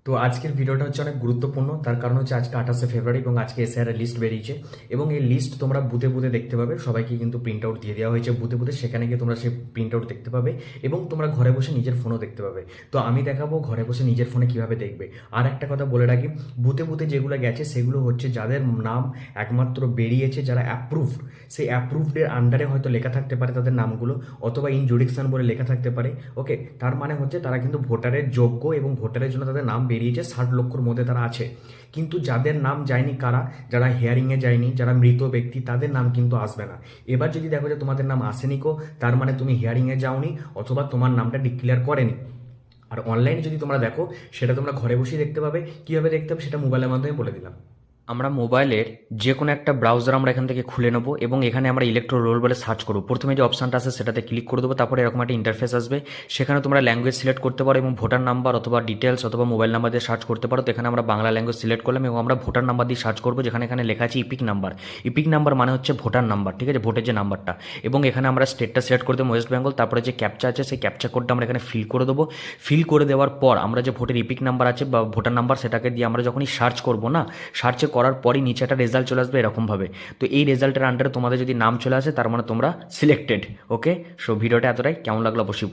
তো আজকের ভিডিওটা হচ্ছে অনেক গুরুত্বপূর্ণ, তার কারণ হচ্ছে আজকে 28শে ফেব্রুয়ারি এবং আজকে এসআইআর এর লিস্ট বেরিয়েছে এবং এই লিস্ট তোমরা বুথে বুথে দেখতে পাবে। সবাইকে কিন্তু প্রিন্ট আউট দিয়ে দেওয়া হয়েছে বুথে বুথে, সেখানে গিয়ে তোমরা সেই প্রিন্ট আউট দেখতে পাবে এবং তোমরা ঘরে বসে নিজের ফোনও দেখতে পাবে। তো আমি দেখাবো ঘরে বসে নিজের ফোনে কিভাবে দেখবে। আর একটা কথা বলে রাখি, বুথে বুথে যেগুলো গেছে সেগুলো হচ্ছে যাদের নাম একমাত্র বেরিয়েছে, যারা অ্যাপ্রুভড, সেই অ্যাপ্রুভডের আন্ডারে হয়তো লেখা থাকতে পারে তাদের নামগুলো, অথবা ইন জুডিকশন বলে লেখা থাকতে পারে। ওকে, তার মানে হচ্ছে তারা কিন্তু ভোটারের যোগ্য এবং ভোটারের জন্য তাদের নাম বেরিয়েছে, 60 লক্ষর মধ্যে তারা আছে। কিন্তু যাদের নাম যায়নি, কারা, যারা হিয়ারিংয়ে যায়নি, যারা মৃত ব্যক্তি, তাদের নাম কিন্তু আসবে না। এবার যদি দেখো যে তোমাদের নাম আসেনি কো, তার মানে তুমি হিয়ারিংয়ে যাওনি অথবা তোমার নামটা ডিক্লেয়ার করেনি। আর অনলাইনে যদি তোমরা দেখো, সেটা তোমরা ঘরে বসেই দেখতে পাবে। কীভাবে দেখতে হবে সেটা মোবাইলের মাধ্যমে বলে দিলাম। আমরা মোবাইলের যে কোনো একটা ব্রাউজার আমরা এখান থেকে খুলে নেবো এবং এখানে আমরা ইলেকট্রো রোল বলে সার্চ করবো। প্রথমে যে অপশানটা আছে সেটাতে ক্লিক করে দেবো, তারপরে এরকম একটা ইন্টারফেস আসবে। সেখানে তোমরা ল্যাঙ্গুয়েজ সিলেক্ট করতে পারো এবং ভোটার নাম্বার অথবা ডিটেলস অথবা মোবাইল নাম্বার দিয়ে সার্চ করতে পারো। তো এখানে আমরা বাংলা ল্যাঙ্গুয়েজ সিলেক্ট করলাম এবং আমরা ভোটার নাম্বার দিয়ে সার্চ করবো, যেখানে এখানে লেখা আছে ইপিক নাম্বার। ইপিক নাম্বার মানে হচ্ছে ভোটার নাম্বার, ঠিক আছে, ভোটের যে নাম্বারটা। এবং এখানে আমরা স্টেটটা সিলেক্ট করে দেবো ওয়েস্ট বেঙ্গল। তারপরে যে ক্যাপচা আছে সেই ক্যাপচা কোডটা আমরা এখানে ফিল করে দেবো। ফিল করে দেওয়ার পর আমরা যে ভোটের ইপিক নাম্বার আছে বা ভোটার নাম্বার, সেটাকে দিয়ে আমরা যখনই সার্চ করবো না, সার্চে করার পরই নিচে একটা রেজাল্ট চলে আসবে এরকমভাবে। তো এই রেজাল্টের আন্ডারে তোমাদের যদি নাম চলে আসে, তার মানে তোমরা সিলেক্টেড। ওকে, সো ভিডিওটা এতটাই, কেমন লাগলো অবশ্যই